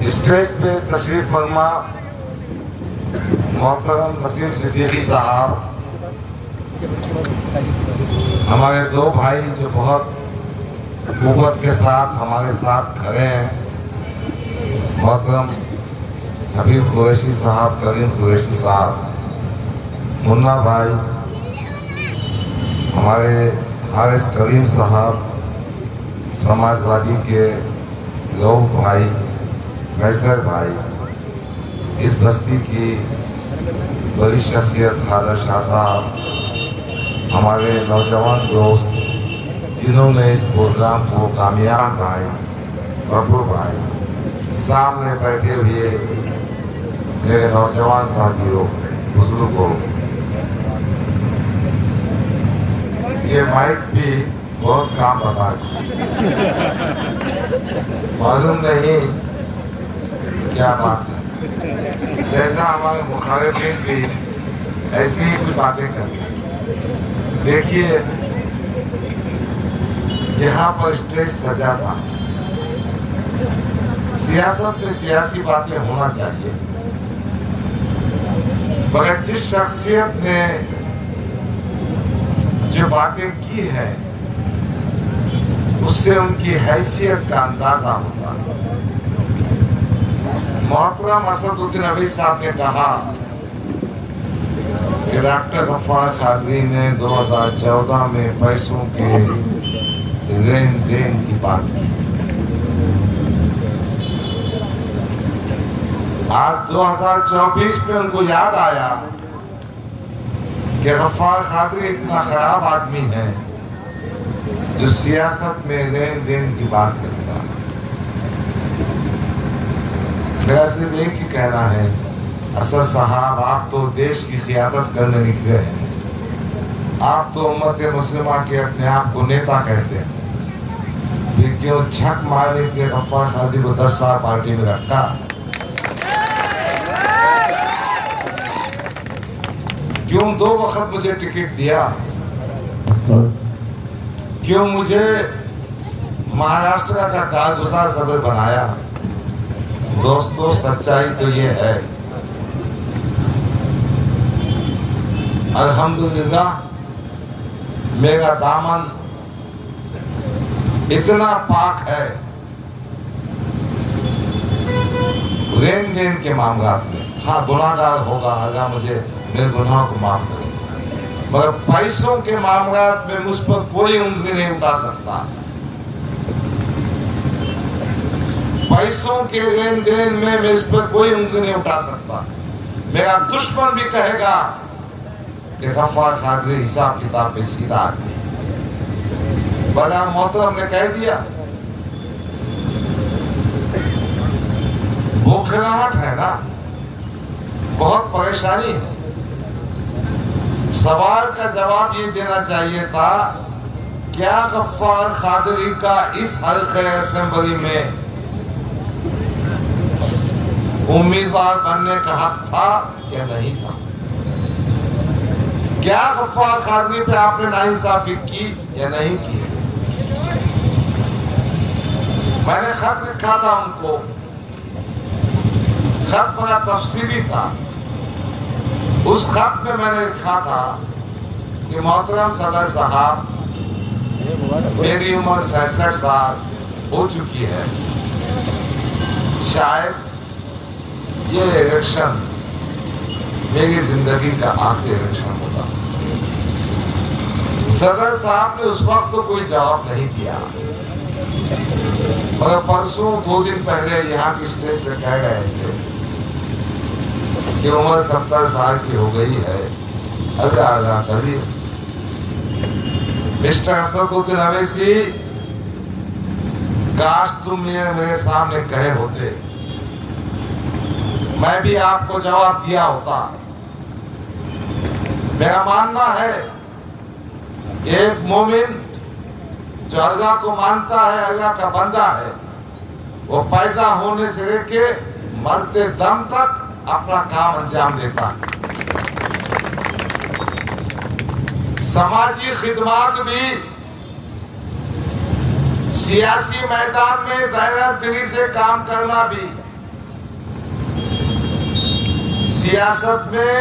Stage पे तशरीफ फरमा मोहतरम नसीम सिद्दीकी साहब, हमारे दो भाई जो बहुत कुव्वत के साथ हमारे साथ खड़े हैं, मोहतरम हबीब कुरैशी साहब, करीम कुरैशी साहब, मुन्ना भाई, हमारे हारिस करीम साहब, समाजवादी के लोग भाई, फैसल भाई, इस बस्ती की बड़ी शख्सियत खादर शाह साहब, हमारे नौजवान दोस्त जिन्होंने इस प्रोग्राम को कामयाब भाई, बब्बू भाई, सामने बैठे हुए मेरे नौजवान साथियों, बुजुर्गों, ये माइक भी बहुत काम बता मालूम नहीं क्या बात है, जैसा हमारे मुखालिफिन भी ऐसी ही कुछ बातें करते हैं। देखिए यहाँ पर स्टेज सजा था, सियासत में सियासी बातें होना चाहिए, मगर जिस शख्सियत ने जो बातें की है उससे उनकी हैसियत का अंदाजा होता है। मोहतरम असदुद्दीन अवी साहब ने कहा कि डॉक्टर गफ्फार कादरी ने 2014 में पैसों के लेन देन की बात की। आज 2024 में उनको याद आया कि गफ्फार कादरी इतना खराब आदमी है जो सियासत में लेन देन की बात करता है। मेरा सिर्फ एक ही कहना है, असद साहब, आप तो देश की क़ियादत करने निकले हैं, आप तो उम्मत मुस्लिमा के अपने आप को नेता कहते हैं, फिर क्यों झक मारने के गफ्फार कादरी को 10 साल पार्टी में रखा? क्यों 2 वक्त मुझे टिकट दिया? क्यों मुझे महाराष्ट्र का कारगुजार सदर बनाया? दोस्तों, सच्चाई तो ये है, अल्हम्दुलिल्लाह मेरा दामन इतना पाक है लेन देन के मामला में। हाँ, गुनाहगार होगा, अल्लाह मुझे मेरे गुनाहों को माफ करे, मगर पैसों के मामला में मुझ पर कोई उंगली नहीं उठा सकता। पैसों के लेन देन में मैं इस पर कोई उंगली नहीं उठा सकता। मेरा दुश्मन भी कहेगा कि गफ्फार कादरी हिसाब किताब पे सीधा आदमी। बड़ा मोहतरम ने कह दिया, बौखलाहट है ना, बहुत परेशानी है। सवाल का जवाब ये देना चाहिए था, क्या गफ्फार कादरी का इस हल्के असेंबली में उम्मीदवार बनने का हक था या नहीं था? क्या गफ्फार कादरी पे आपने नाइंसाफी की या नहीं की? मैंने खत लिखा था उनको, खत बड़ा तफसीली था। उस खत में मैंने लिखा था कि मोहतरम सदर साहब, मेरी उम्र 66 साल हो चुकी है, शायद ये इलेक्शन मेरी जिंदगी का आखिरी इलेक्शन होगा। सदर साहब ने उस वक्त तो कोई जवाब नहीं दिया, मगर परसों 2 दिन पहले यहाँ की स्टेज से कह रहे थे कि उम्र 70 साल की हो गई है, अल्लाह अल्लाह करिए। मिस्टर असदुद्दीन अवैसी, काश तुम ये मेरे सामने कहे होते, मैं भी आपको जवाब दिया होता। मेरा मानना है एक मोमिन जो अल्लाह को मानता है, अल्लाह का बंदा है, वो पैदा होने से लेके मरते दम तक अपना काम अंजाम देता है। समाजी खिदमत भी, सियासी मैदान में दायरा दिली से काम करना भी सियासत में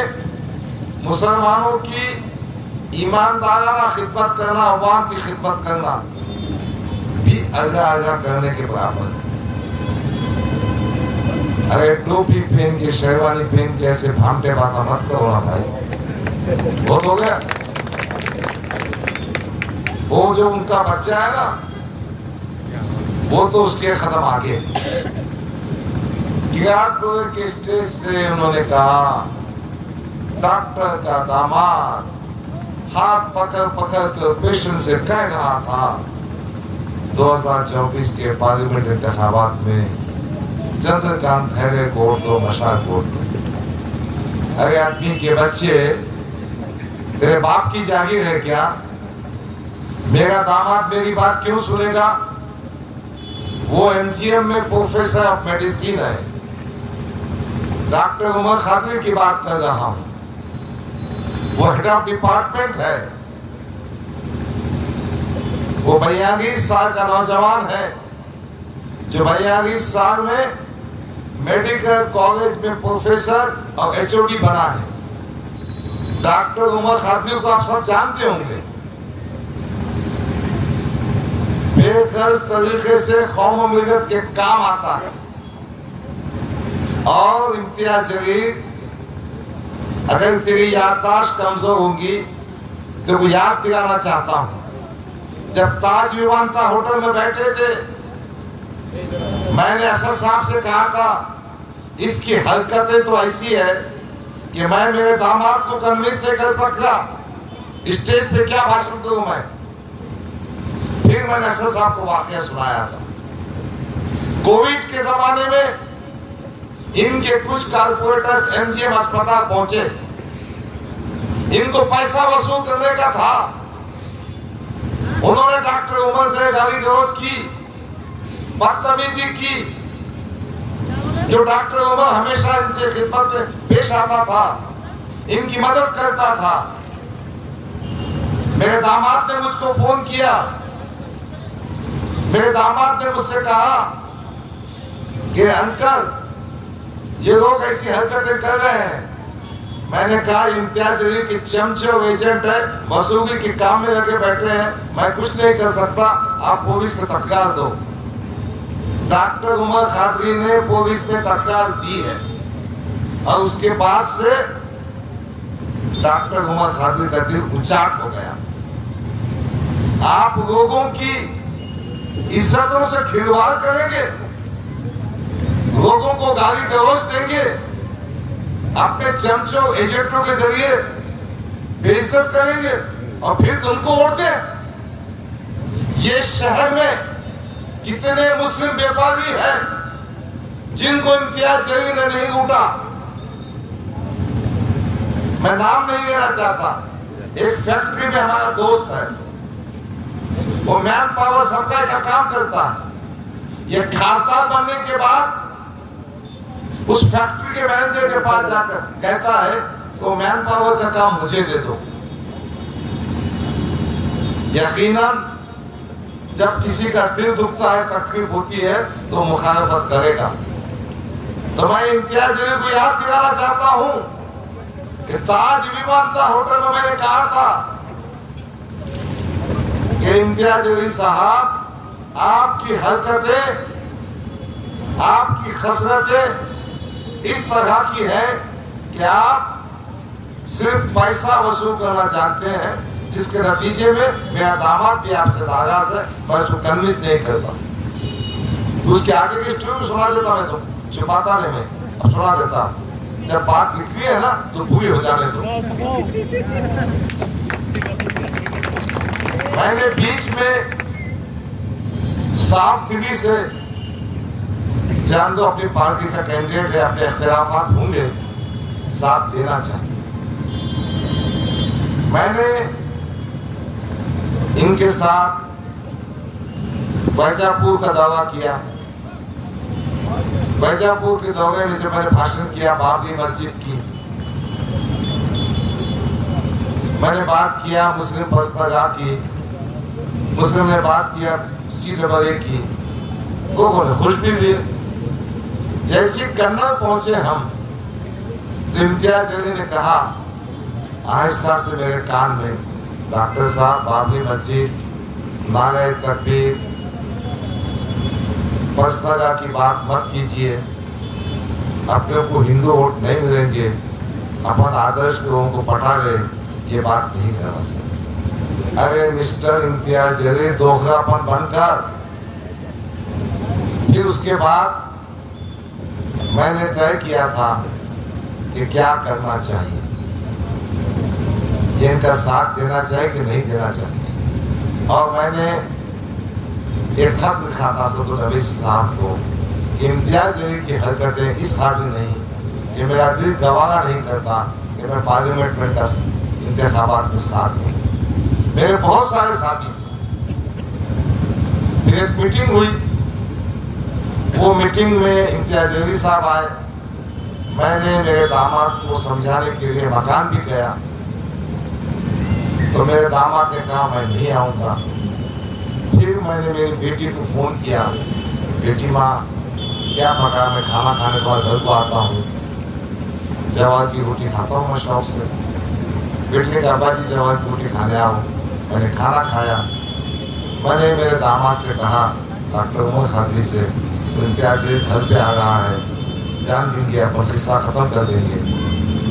मुसलमानों की ईमानदाराना खिदमत करना, अवाम की खिदमत करना भी आगा करने के बराबर है। अरे टोपी पहन के, शेरवानी पहन के ऐसे भामटे बाता मत करो ना भाई, बहुत हो गया। वो जो उनका बच्चा है ना, वो तो उसके कदम आगे। किराटपुर के स्टेज से उन्होंने कहा, डॉक्टर का दामाद हाथ पकड़ पकड़ कर पेशेंट से कह रहा था 2024 के पार्लियामेंट इंतखाबात में चंद्रकांत खैरे को वोट दो, मशाल वोट दो। अरे आदमी के बच्चे, तेरे बाप की जागीर है क्या? मेरा दामाद मेरी बात क्यों सुनेगा? वो एमजीएम में प्रोफेसर ऑफ मेडिसिन है। डॉक्टर उमर खादरी की बात कर रहा हूं, वो हेड ऑफ डिपार्टमेंट है। वो 42 साल का नौजवान है जो 42 साल में मेडिकल कॉलेज में प्रोफेसर और एचओडी बना है। डॉक्टर उमर खादरी को आप सब जानते होंगे। बेगर्ज तरीके से कौम और मिल्लत के काम आता है। और इम्तियाज जलील, अगर तेरी याददाश्त कमजोर होगी तो वो याद दिलाना चाहता हूं, जब ताज विमानता होटल में बैठे थे, मैंने असद साहब से कहा था इसकी हरकतें तो ऐसी है कि मैं मेरे दामाद को कन्विंस नहीं कर सकता, स्टेज पे क्या भाषण दूं मैं। फिर मैंने असद साहब को वाकया सुनाया था। कोविड के जमाने में इनके कुछ कारपोरेटर्स एमजीएम अस्पताल पहुंचे, इनको पैसा वसूल करने का था। उन्होंने डॉक्टर उमर से गाली गलौज की, बदतमीजी की। जो डॉक्टर उमर हमेशा इनसे खिदमत में पेश आता था, इनकी मदद करता था। मेरे दामाद ने मुझको फोन किया, मेरे दामाद ने मुझसे कहा कि अंकल ये लोग ऐसी हरकतें कर रहे हैं। मैंने कहा इम्तियाज जलील के चमचे और एजेंट है, वसूली के काम में लगे बैठे हैं, मैं कुछ नहीं कर सकता, आप पुलिस पे तत्काल दो। डॉक्टर उमर खादरी ने पुलिस पे तत्काल दी है और उसके बाद से डॉक्टर उमर खादरी का दिल उचाट हो गया। आप लोगों की इज्जतों से खिलवाड़ करेंगे, लोगों को गाली गलौज देंगे, अपने चमचों एजेंटों के जरिए बेइज्जत करेंगे और फिर तुमको वोट दें। ये शहर में कितने मुस्लिम व्यापारी हैं जिनको इम्तियाज जलील ने नहीं लूटा। मैं नाम नहीं लेना चाहता। एक फैक्ट्री में हमारा दोस्त है, वो मैन पावर सप्लाई का काम करता है। ये खासदार बनने के बाद उस फैक्ट्री के मैनेजर के पास जाकर कहता है तो मैन पावर का काम मुझे दे दो। यकीनन जब किसी का दिल दुखता है, तकलीफ होती है तो मुखालफत करेगा। तो मैं इम्तियाज जलील को याद दिलाना चाहता हूं कि ताज विमानता होटल में मैंने कहा था कि इम्तियाज जलील साहब, आपकी हरकतें, आपकी खसरतें इस तरह की है कि आप सिर्फ पैसा वसूल करना जानते हैं, जिसके नतीजे में मेरा दामाद भी आपसे नाराज है, मैं उसको कन्विंस नहीं करता। तो उसके आगे की स्टोरी सुना देता, मैं तो छुपाता नहीं, मैं अब सुना देता। जब बात निकली है ना तो पूरी हो जाने दो। मैंने बीच में साफ दिली से, जान दो अपनी पार्टी का कैंडिडेट है, अपने इख्तिलाफात होंगे, साथ देना चाहिए। मैंने इनके साथ वैजापुर का दौरा किया। वैजापुर के दौरे में जब मैंने भाषण किया बाबरी मस्जिद की, मैंने बात किया मुस्लिम बस्तरगाह की, मुस्लिम ने बात किया सीधे की, लोगों ने खुश भी हुए। जैसे कन्नौज पहुंचे हम तो इम्तियाज अली ने कहा आहिस्ता से मेरे कान में, डॉक्टर साहब बाबरी मस्जिद, नारे तकबीर, पर्सनल की बात मत कीजिए, अपने को हिंदू वोट नहीं मिलेंगे, अपन आदर्श के लोगों को पटा ले, ये बात नहीं करना चाहिए। अरे मिस्टर इम्तियाज अली, दोगलापन बनकर फिर उसके बाद मैंने तय किया था कि क्या करना चाहिए, ये इनका साथ देना चाहिए कि नहीं देना चाहिए। और मैंने एक खत लिखा था सदर नबी साहब को कि इम्तियाज अली की हरकतें इस काबिल नहीं कि मेरा दिल गवारा नहीं करता कि मैं पार्लियामेंट में का इंतखाबात में साथ दूं। मेरे बहुत सारे साथी थे। फिर एक मीटिंग हुई, वो मीटिंग में इम्तियाज अली साहब आए, मैंने मेरे दामाद को समझाने के लिए मकान भी गया, तो मेरे दामाद ने कहा मैं नहीं आऊँगा। फिर मैंने मेरी बेटी को फ़ोन किया, बेटी माँ क्या पका, मैं खाना खाने के बाद घर को आता हूँ, जवार की रोटी खाता हूँ मैं शौक से। बेटी ने कहा अब्बा जी जवार की रोटी खाने आओ। मैंने खाना खाया। मैंने मेरे दामाद से कहा डॉक्टर उमर खादरी से, इम्तियाज अली घर पे आ रहा है, जान देंगे, अपन किस्सा ख़त्म कर देंगे।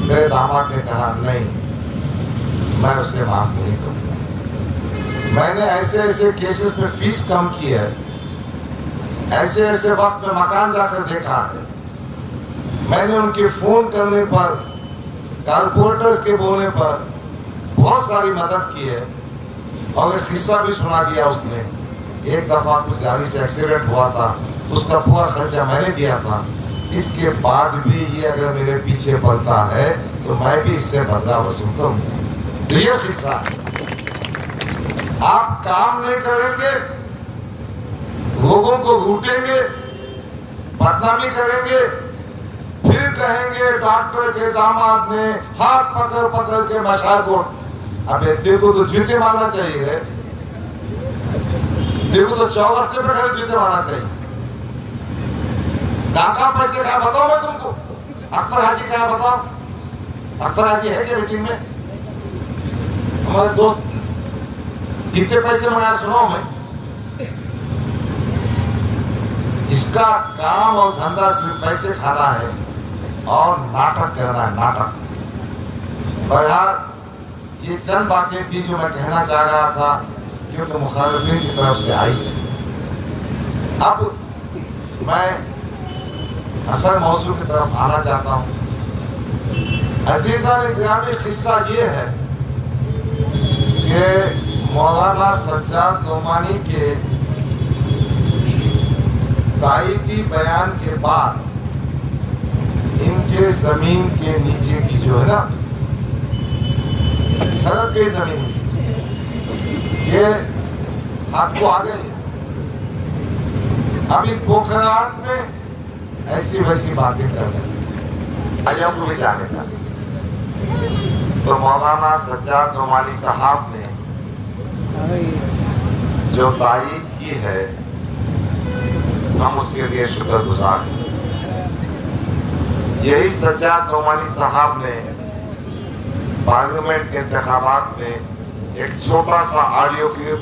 मेरे दामाद ने कहा नहीं, मैं उसे माफ़ नहीं करूँगा। मैंने ऐसे ऐसे केसेस में फीस कम की है, ऐसे ऐसे वक्त में मकान जाकर देखा है। मैंने उनके फ़ोन करने पर, कारपोरेटर्स के बोलने पर बहुत सारी मदद की है। और एक किस्सा भी सुना दिया उसने। एक दफ़ा कुछ गाड़ी से एक्सीडेंट हुआ था, उसका पूरा खर्चा मैंने दिया था। इसके बाद भी ये अगर मेरे पीछे पड़ता है तो मैं भी इससे बदला वसूल करूंगा। तो ये किस्सा, आप काम नहीं करेंगे, लोगों को लूटेंगे, बदनामी करेंगे, फिर कहेंगे डॉक्टर के दामाद ने हाथ पकड़ पकड़ के मशा को। अब तेरे को तो जूते मारना चाहिए, तेरे को तो चौरास्ते पे खड़े जूते मारना चाहिए। कहाँ पैसे कहा बताओ, मैं तुमको अख्तर हाजी कहा बताओ। अख्तर हाजी है क्या मीटिंग में? हमारे दोस्त कितने पैसे मंगाया सुनाओ। मैं इसका काम और धंधा सिर्फ पैसे खाना है और नाटक करना है, नाटक। बहरहाल ये चंद बातें थी जो मैं कहना चाह रहा था, क्योंकि मुखालिफिन की तरफ से आई है। अब मैं असल मौजू की तरफ आना चाहता हूँ। अजीज़ान गिरामी, किस्सा ये है कि मौलाना सज्जाद नोमानी के ताईदी बयान के बाद इनके जमीन के नीचे की जो है ना सड़क की जमीन, ये आपको आ गई। अब इस पोखराट में ऐसी वैसी बातें कर रहे अजय को भी जाने का। तो मौलाना सज्जाद नोमानी साहब ने जो तारीफ की है, हम उसके लिए शुक्रगुजार हैं। यही सज्जाद नोमानी साहब ने पार्लियामेंट के इंतखाबात में एक छोटा सा audio clip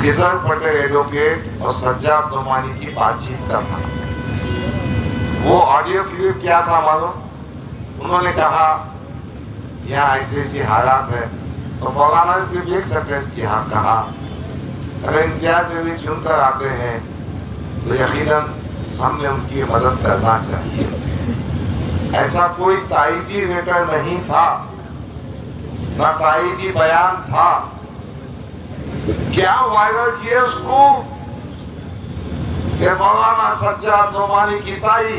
Khizar Patel advocate और सज्जाद नोमानी की बातचीत का था। वो ऑडियो क्लिप क्या था मालूम? उन्होंने कहा यहाँ ऐसी ऐसी हालात है, तो मौलाना ने सिर्फ एक सेंटेंस किया, कहा अगर इम्तियाज अली चुनकर आते हैं तो यकीनन हमने उनकी मदद करना चाहिए। ऐसा कोई ताईदी लेटर नहीं था, ना ताईदी बयान था। क्या वायरल किए उसको कि मौलाना सज्जाद नोमानी की ताई।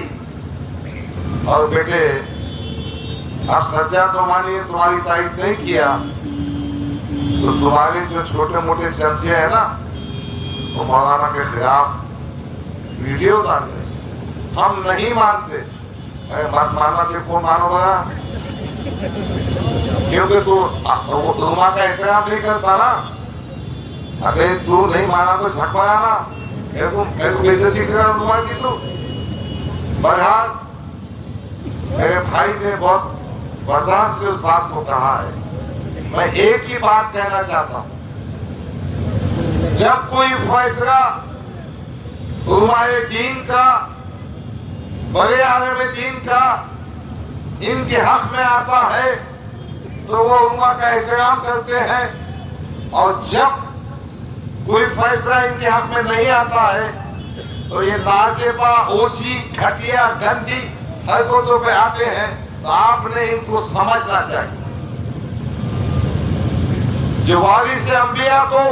और बेटे, अब सज्जाद नोमानी ने तुम्हारी तारीफ नहीं किया तो तुम्हारे जो छोटे मोटे चमचे हैं ना, वो मौलाना के खिलाफ वीडियो डाल रहे। हम नहीं मानते। अरे मत मानना तो कौन मानोगा? क्योंकि तू उम्मा का एहतराम नहीं करता ना। अगर तू नहीं माना तो झक मारा ना, बेइज्जती कर उम्मा की। तू बहरहाल मेरे भाई ने बहुत वजाहत से उस बात को कहा है। मैं एक ही बात कहना चाहता हूं, जब कोई फैसला उलमाए दीन का, बड़े आलिम दीन का इनके हक में आता है तो वो उम्मा का एहतराम करते हैं, और जब कोई फैसला इनके हक में नहीं आता है तो ये नाजेबा, ओछी, घटिया, गंदी हरकतों पे आते हैं। तो आपने इनको समझना चाहिए। जो वारिस अंबिया को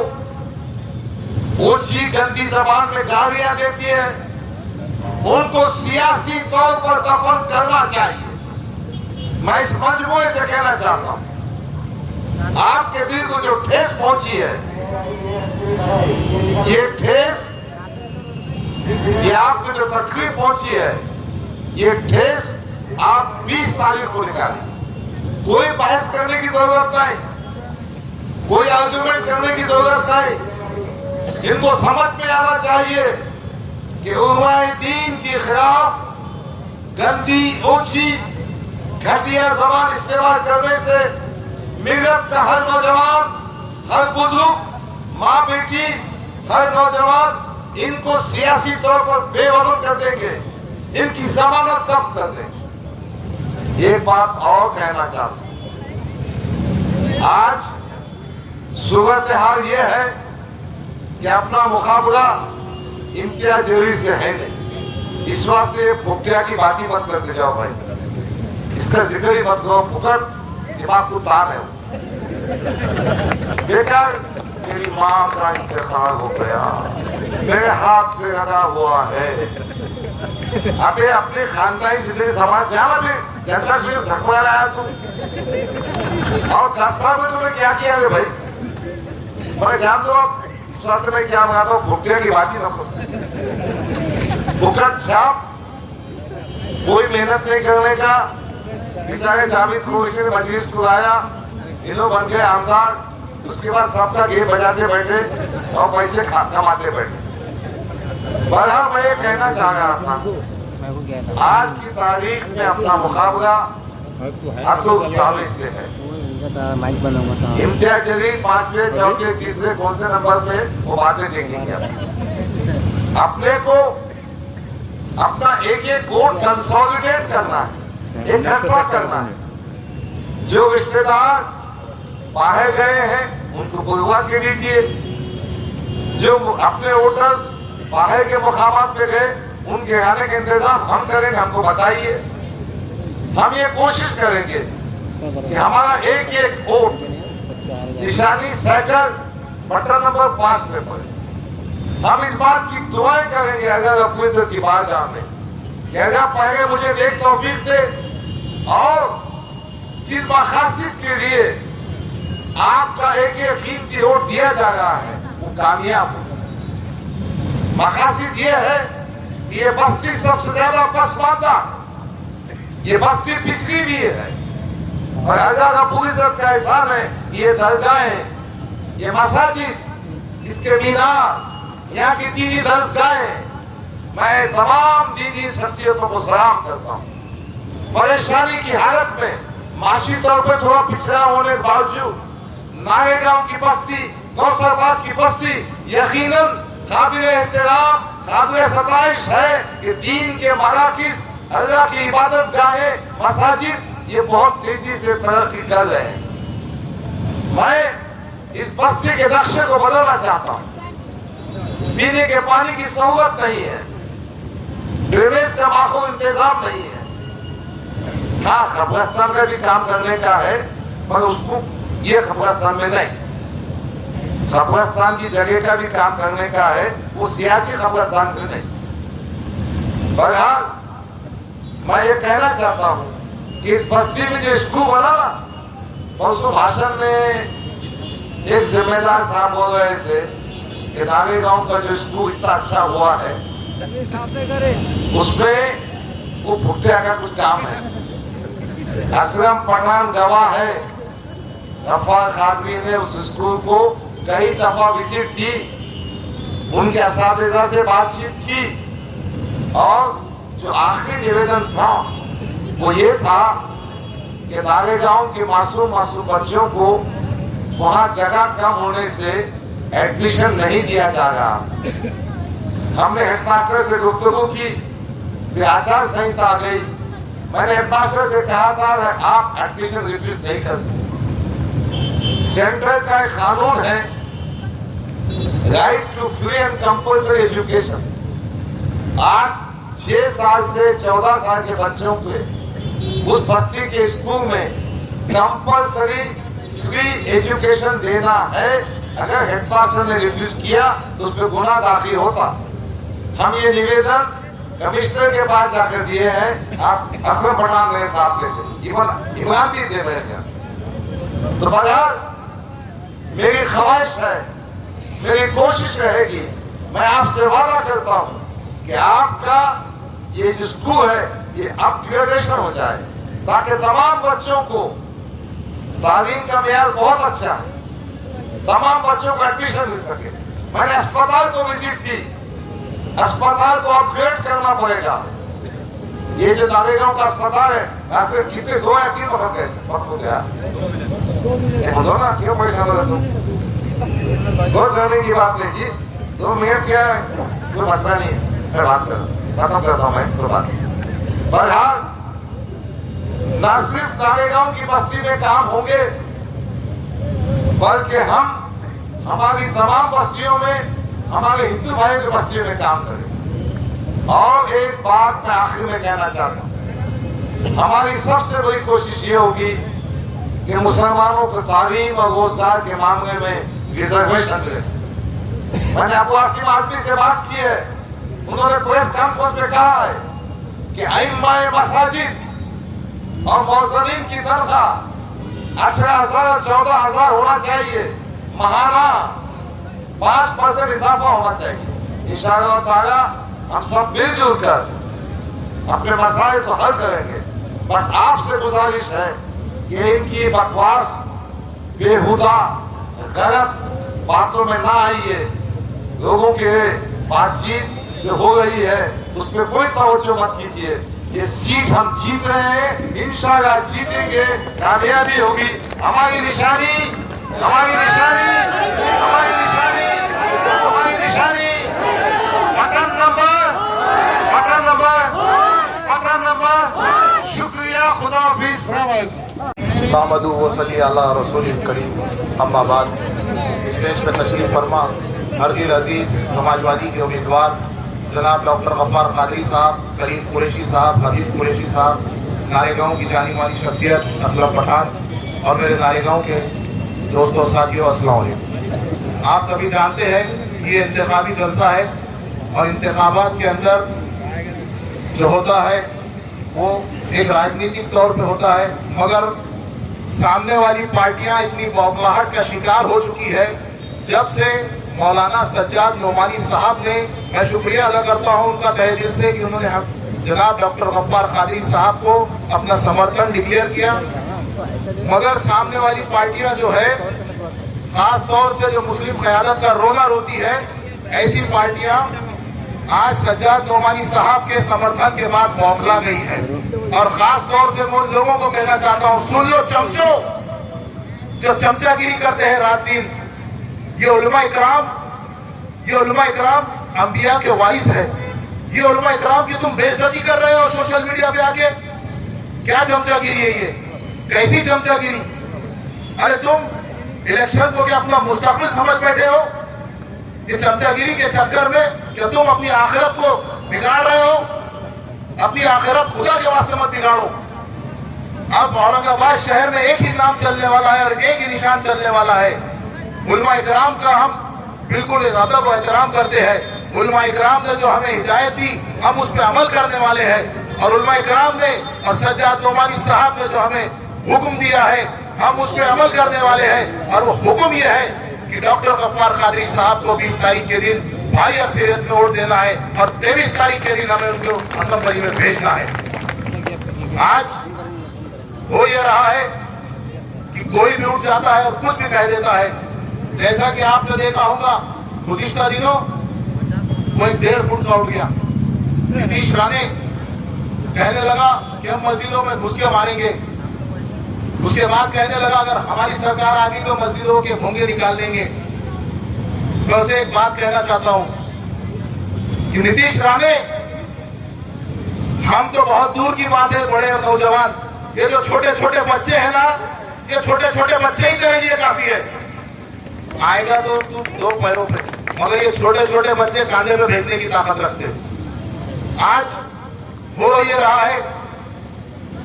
ओछी गंदी जबान में गालियां देती है, उनको सियासी तौर पर दफन करना चाहिए। मैं इस मजमूए से कहना चाहता हूं, आपके दिल को जो ठेस पहुंची है, ये ठेस, ये आपको जो तकलीफ पहुंची है, ये ठेस आप 20 तारीख को निकालें। कोई बहस करने की जरूरत नहीं, कोई आर्गुमेंट करने की जरूरत नहीं। इनको समझ में आना चाहिए कि उलमाए दीन के खिलाफ गंदी, ओछी, घटिया जबान इस्तेमाल करने से मिलत का हर नौजवान, हर बुजुर्ग, माँ बेटी, हर नौजवान इनको सियासी तौर पर बेवजन कर देंगे, इनकी जमानत जब्त कर देंगे। एक बात और कहना चाहता हूं, आज सूरत हाल यह है कि अपना मुकाबला इम्तियाज जरूरी से है नहीं। इस वक्त ये फुटिया की बात ही मत करते जाओ भाई, इसका जिक्र ही मत करो। फुकट दिमाग को तार है बेकार। मेरी माँ का इंतकाल हो गया, मेरे हाथ पे लगा हुआ है। अबे अपने खानदानी जिंदगी समाज जाना, फिर जनता फिर झकवा रहा है तुम। और 10 साल में तुमने क्या किया है भाई? मैं जान दो अब इस वक्त में क्या बनाता हूँ, फुटिया की बात ही ना करो। फुकट छाप, कोई मेहनत नहीं करने का। बेचारे जावेद खुर्शीद ने मजलिस को आया, इन्हों बन गए आमदार, उसके बाद सबका गेम बजाते बैठे और पैसे कमाते बैठे। बहरहाल मैं ये कहना चाह रहा था, आज की तारीख में अपना मुकाबला अब्दुल साबित से है। इम्तियाज जलील 5वें, 4थे, 3रे कौन से नंबर पे, वो बातें देखेंगे। अपने को अपना एक वोट कंसोलिडेट करना है, इकट्ठा करना है। जो रिश्तेदार बाहर गए हैं उनको बुलवा के दीजिए, जो अपने वोटर्स बाहर के मुकामात पे गए उनके आने का इंतजाम हम करेंगे, हमको बताइए। हम ये कोशिश करेंगे कि हमारा एक वोट निशानी साइकिल बटन नंबर 5 पे पड़े। हम इस बात की दुआएं करेंगे अगर अपने की बारगाह में कि अगर पहले मुझे नेक तौफीक दे और जिस मकासद के लिए आपका एक कीमती वोट दिया जा रहा है वो कामयाब हो। मकासद ये है कि ये बस्ती सबसे ज्यादा पसमानदा, ये बस्ती पिछड़ी भी है, और अगर रब्बुल इज्जत का एहसान है, ये दरगाहें, ये मसाजिद, इसके मीनार, यहाँ की दीनी दरगाहें, मैं तमाम दीनी शख्सियतों को सलाम करता हूँ। परेशानी की हालत में माशी तौर पर थोड़ा पिछड़ा होने के बावजूद नायगांव की बस्ती, कौसरबाग की बस्ती यकीनन काबिल एहतराम, काबिल सताइश है कि दीन के मराकिज, अल्लाह की इबादत गाहें, मसाजिद ये बहुत तेजी से तरक्की कर रहे हैं। मैं इस बस्ती के नक्शे को बदलना चाहता हूँ। पीने के पानी की सहूलत नहीं है, ड्रेनेज का माकूल इंतजाम नहीं है। हाँ, कब्रिस्तान का भी काम करने का है, पर उसको ये कब्रिस्तान में नहीं, कब्रिस्तान की जगह का भी काम करने का है, वो सियासी कब्रिस्तान में नहीं। बहरहाल मैं ये कहना चाहता हूँ कि इस बस्ती में जो स्कूल बना ना, परसों भाषण में एक जिम्मेदार साहब बोल रहे थे कि नागेगांव का जो स्कूल इतना अच्छा हुआ है उसमें वो भुट्टिया का कुछ काम है। असलम पठान गवाह है, रफा खादरी ने उस स्कूल को कई दफा विजिट की, उनके असातिज़ा से बातचीत की, और जो आखिरी निवेदन था वो ये था कि नारेगांव के मासूम बच्चों को वहां जगह कम होने से एडमिशन नहीं दिया जा रहा। हमने हेडमास्टर से गुफ्तगू की, फिर आचार संहिता आ गई। मैंने हेडमास्टर से कहा था आप एडमिशन रिफ्यूज नहीं कर सकते। सेंटर का एक कानून है, right to free and compulsory education. आज 6 साल से 14 साल के बच्चों के उस बस्ती के स्कूल में कंपल्सरी फ्री एजुकेशन देना है। अगर हेडमास्टर ने रिफ्यूज किया तो उस पर गुनाह दाखिल होता। हम ये निवेदन कमिश्नर के पास जाकर दिए हैं। आप असलम पठान गए साथ लेके, इमरान भी दे रहे थे। तो बहरहाल मेरी ख्वाहिश है, मेरी कोशिश रहेगी, मैं आपसे वादा करता हूं कि आपका ये जो स्कूल है ये अपग्रेडेशन हो जाए, ताकि तमाम बच्चों को तालीम का मेयार बहुत अच्छा है, तमाम बच्चों को एडमिशन मिल सके। मैंने अस्पताल को विजिट की, अस्पताल को अपग्रेड करना पड़ेगा। ये जो नारेगांव का अस्पताल है, ऐसे कितने 2 या 3 वक्त हो ना, क्यों पैसा बोला तुम? गौर करने की बात नहीं जी, 2 मिनट क्या है, कोई मसला नहीं है। मैं बात खत्म करता हूँ मैं कोई बात। बहरहाल न सिर्फ नारेगांव की बस्ती में काम होंगे, बल्कि हम हमारी तमाम बस्तियों में, हमारे हिंदू भाइयों की बस्तियों में काम करें। और एक बात मैं आखिर में कहना चाहता हूं, हमारी सबसे बड़ी कोशिश ये होगी कि मुसलमानों को तालीम और रोजगार के मामले में रिजर्वेशन मिले। मैंने अबू आसिम आजमी से बात की है, उन्होंने प्रेस कॉन्फ्रेंस में कहा है कि अइम्माए मसाजिद और मौज़नीन की तनख्वाह 18,000 और 14,000 होना चाहिए, महाना 5% इजाफा होना चाहिए। इंशाअल्लाह ताला हम सब मिलजुल कर अपने मसाइल को हल करेंगे। बस आपसे गुजारिश है कि इनकी बकवास, बेहुदा, गलत बातों में ना आइए। लोगों के बातचीत जो हो रही है उस पर कोई तवज्जो मत कीजिए। ये सीट हम जीत रहे हैं, इंशाअल्लाह जीतेंगे, कामयाबी होगी। हमारी निशानी, हमारी निशानी, हमारी निशानी, हमारी निशानी बटन नंबर। शुक्रिया, खुदा हाफिज़। महमदू वसली अला रसूलिल करीम, अम्मा बाद। स्टेज पर तशरीफ फरमा हरदिल अजीज समाजवादी के उम्मीदवार जनाब डॉक्टर गफ्फार कादरी साहब, करीम कुरैशी साहब, हबीब कुरैशी साहब, नारेगांव की जानी मानी शख्सियत असलम पठान और मेरे नारेगांव के दोस्तों साथियों, अस्सलाम वालेकुम। आप सभी जानते हैं कि ये इंतखाबी जलसा है और इंतखाबात के अंदर जो होता है वो एक राजनीतिक तौर पे होता है, मगर सामने वाली पार्टियां इतनी बौखलाहट का शिकार हो चुकी है। जब से मौलाना सज्जाद नोमानी साहब ने, मैं शुक्रिया अदा करता हूं उनका तहे दिल से कि उन्होंने जनाब डॉक्टर गफ्फार कादरी साहब को अपना समर्थन डिक्लेयर किया, मगर सामने वाली पार्टियां जो है, खास तौर से जो मुस्लिम क़यादत का रोना रोती है, ऐसी पार्टियां आज सज्जाद नोमानी साहब के समर्थन के बाद बौखला गई है। और खास तौर से मैं उन लोगों को कहना चाहता हूं, सुन लो चमचो, जो चमचागिरी करते हैं रात दिन। ये उलमा इकराम अंबिया के वारिस है। ये उलमा इकराम की तुम बेइज्जती कर रहे हो सोशल मीडिया पे आके। क्या चमचागिरी है ये? कैसी चमचागिरी? अरे तुम इलेक्शन को क्या अपना मुस्तकबिल समझ बैठे हो? ये चमचागिरी के चक्कर में क्या तुम अपनी आखिरत को बिगाड़ रहे हो? अपनी आखिरत खुदा के वास्ते मत बिगाड़ो। अब औरंगाबाद शहर में एक ही नाम चलने वाला है और एक ही निशान चलने वाला है। उलमा इकराम का हम बिल्कुल इरादा को एहतराम करते हैं। उलमा इकराम ने जो हमें हिदायत दी, हम उस पर अमल करने वाले हैं। और उलमा इकराम ने और सज्जाद नोमानी साहब ने जो हमें हुक्म दिया है, हम उस पर अमल करने वाले हैं। और वो हुक्म ये है कि डॉक्टर गफ्फार कादरी साहब को 20 तारीख के दिन भारी अक्सरियत में वोट देना है और 23 तारीख के दिन हमें उनको असेंबली में भेजना है। आज हो ये रहा है कि कोई भी उठ जाता है और कुछ भी कह देता है। जैसा कि आपने देखा होगा गुज़िश्ता दिनों वो एक 1.5 फुट का उठ गया। नीतीश राणे कहने लगा कि हम मस्जिदों में घुस के मारेंगे। उसके बाद कहने लगा अगर हमारी सरकार आ गई तो मस्जिदों के भोंगे निकाल देंगे। मैं उसे एक बात कहना चाहता हूं कि नीतीश राणे, हम तो बहुत दूर की बात है, बड़े और नौजवान, ये जो छोटे छोटे बच्चे हैं ना, ये छोटे छोटे बच्चे ही तेरे लिए काफी है। आएगा तो तू दो पैरों पे, मगर ये छोटे छोटे बच्चे कांधे पे भेजने की ताकत रखते हैं। आज हो ये रहा है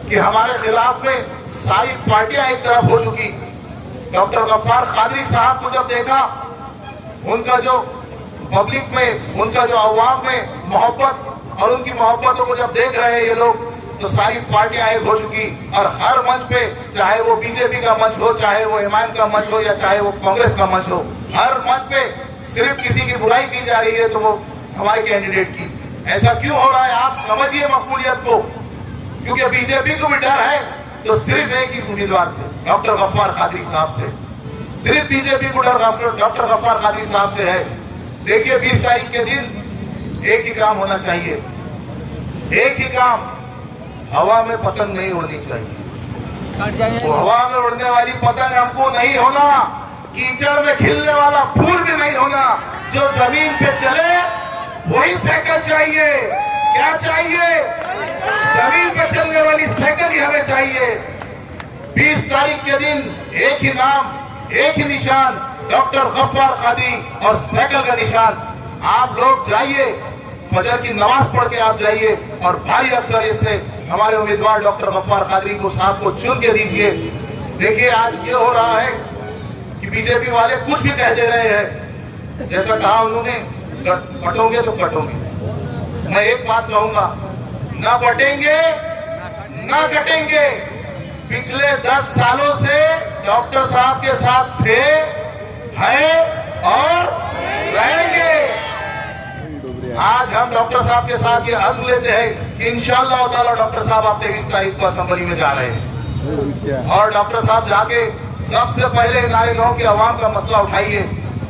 कि हमारे खिलाफ में सारी पार्टियां एक तरफ हो चुकी। डॉक्टर गफ्फार कादरी साहब को जब देखा, उनका जो पब्लिक में, उनका जो अवाम में मोहब्बत और उनकी मोहब्बतों को जब देख रहे हैं ये लोग, तो सारी पार्टियां एक हो चुकी। और हर मंच पे, चाहे वो बीजेपी का मंच हो, चाहे वो एमआईएम का मंच हो, या चाहे वो कांग्रेस का मंच हो, हर मंच पे सिर्फ किसी की बुराई की जा रही है, तो वो हमारे कैंडिडेट की। ऐसा क्यों हो रहा है? आप समझिए मकबूलियत को, क्योंकि बीजेपी को भी डर है तो सिर्फ एक ही उम्मीदवार से, डॉक्टर गफ्फार कादरी साहब से। सिर्फ बीजेपी को डर डॉक्टर गफ्फार कादरी साहब से है। देखिए 20 तारीख के दिन एक ही काम होना चाहिए, एक ही काम, हवा में पतंग नहीं उड़नी चाहिए। वो हवा में उड़ने वाली पतंग हमको नहीं होना, कीचड़ में खिलने वाला फूल भी नहीं होना। जो जमीन पे चले वही साइकिल चाहिए। क्या चाहिए? जमीन पे चलने वाली साइकिल ही हमें चाहिए। 20 तारीख के दिन एक ही नाम, एक ही निशान, डॉक्टर गफ्फार कादरी और साइकिल का निशान। आप लोग जाइए, फजर की नमाज पढ़ के आप जाइए और भारी अक्सरियत से हमारे उम्मीदवार डॉक्टर गफ्फार कादरी को साहब को चुन के दीजिए। देखिए आज ये हो रहा है कि बीजेपी वाले कुछ भी कह दे रहे हैं, जैसा कहा उन्होंने, कटोगे तो कटोगे। मैं एक बात कहूंगा, ना बटेंगे ना कटेंगे। पिछले 10 सालों से डॉक्टर साहब के साथ थे, हैं और रहेंगे। आज हम डॉक्टर साहब के साथ ये अज़्म लेते हैं कि इंशाअल्लाह ताला डॉक्टर साहब आप 23 तारीख को असेंबली में जा रहे हैं, और डॉक्टर साहब जाके सबसे पहले नारे गांव के आवाम का मसला उठाइए।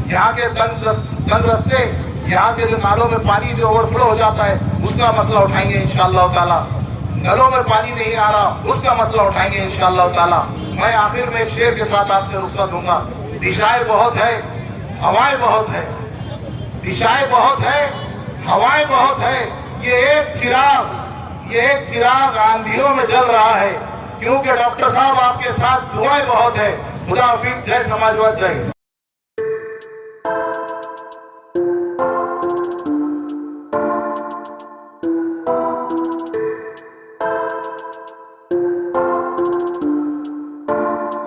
यहाँ के तंग रस्ते, यहाँ के जो नालों में पानी जो ओवरफ्लो हो जाता है, उसका मसला उठाएंगे इंशाअल्लाह ताला। नलों में पानी नहीं आ रहा, उसका मसला उठाएंगे इंशाअल्लाह ताला। मैं आखिर में एक शेर के साथ आपसे रुखसत दूंगा। दिशाएं बहुत है, हवाएं बहुत है, दिशाएं बहुत है, हवाएं बहुत है। ये एक चिराग आंधियों में जल रहा है, क्योंकि डॉक्टर साहब आपके साथ दुआएं बहुत है। खुदा हाफिज, जय समाजवाद, जय।